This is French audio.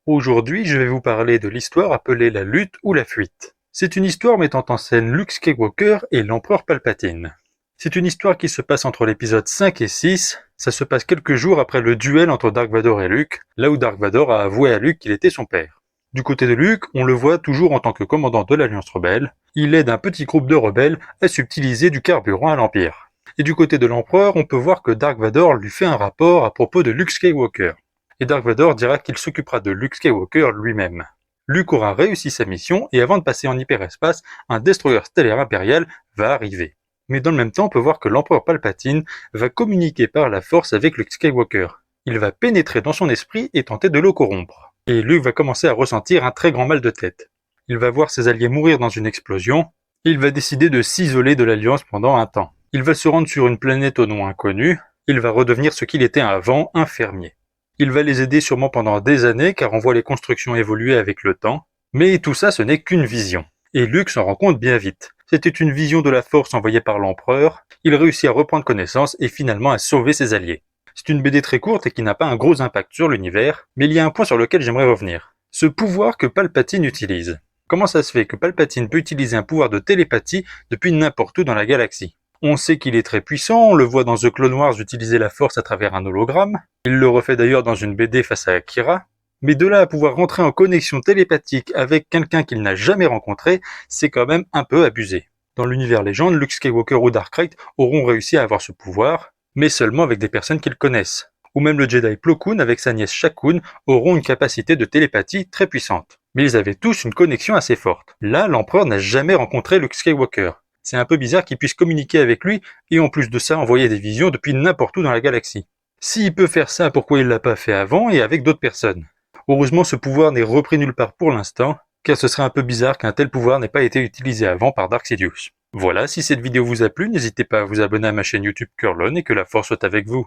Aujourd'hui, je vais vous parler de l'histoire appelée la lutte ou la fuite. C'est une histoire mettant en scène Luke Skywalker et l'empereur Palpatine. C'est une histoire qui se passe entre l'épisode 5 et 6, ça se passe quelques jours après le duel entre Dark Vador et Luke, là où Dark Vador a avoué à Luke qu'il était son père. Du côté de Luke, on le voit toujours en tant que commandant de l'Alliance rebelle, il aide un petit groupe de rebelles à subtiliser du carburant à l'Empire. Et du côté de l'empereur, on peut voir que Dark Vador lui fait un rapport à propos de Luke Skywalker. Et Dark Vador dira qu'il s'occupera de Luke Skywalker lui-même. Luke aura réussi sa mission et avant de passer en hyperespace, un destroyer stellaire impérial va arriver. Mais dans le même temps, on peut voir que l'empereur Palpatine va communiquer par la force avec Luke Skywalker. Il va pénétrer dans son esprit et tenter de le corrompre. Et Luke va commencer à ressentir un très grand mal de tête. Il va voir ses alliés mourir dans une explosion, et il va décider de s'isoler de l'Alliance pendant un temps. Il va se rendre sur une planète au nom inconnu, il va redevenir ce qu'il était avant, un fermier. Il va les aider sûrement pendant des années car on voit les constructions évoluer avec le temps, mais tout ça ce n'est qu'une vision. Et Luke s'en rend compte bien vite. C'était une vision de la force envoyée par l'empereur, il réussit à reprendre connaissance et finalement à sauver ses alliés. C'est une BD très courte et qui n'a pas un gros impact sur l'univers, mais il y a un point sur lequel j'aimerais revenir. Ce pouvoir que Palpatine utilise. Comment ça se fait que Palpatine peut utiliser un pouvoir de télépathie depuis n'importe où dans la galaxie ? On sait qu'il est très puissant, on le voit dans The Clone Wars utiliser la force à travers un hologramme, il le refait d'ailleurs dans une BD face à Akira, mais de là à pouvoir rentrer en connexion télépathique avec quelqu'un qu'il n'a jamais rencontré, c'est quand même un peu abusé. Dans l'univers légende, Luke Skywalker ou Darkrai auront réussi à avoir ce pouvoir, mais seulement avec des personnes qu'ils connaissent. Ou même le Jedi Plo Koon avec sa nièce Shakun auront une capacité de télépathie très puissante. Mais ils avaient tous une connexion assez forte. Là, l'empereur n'a jamais rencontré Luke Skywalker. C'est un peu bizarre qu'il puisse communiquer avec lui et en plus de ça envoyer des visions depuis n'importe où dans la galaxie. S'il peut faire ça, pourquoi il l'a pas fait avant et avec d'autres personnes ? Heureusement, ce pouvoir n'est repris nulle part pour l'instant, car ce serait un peu bizarre qu'un tel pouvoir n'ait pas été utilisé avant par Dark Sidious. Voilà, si cette vidéo vous a plu, n'hésitez pas à vous abonner à ma chaîne YouTube Curlon et que la force soit avec vous.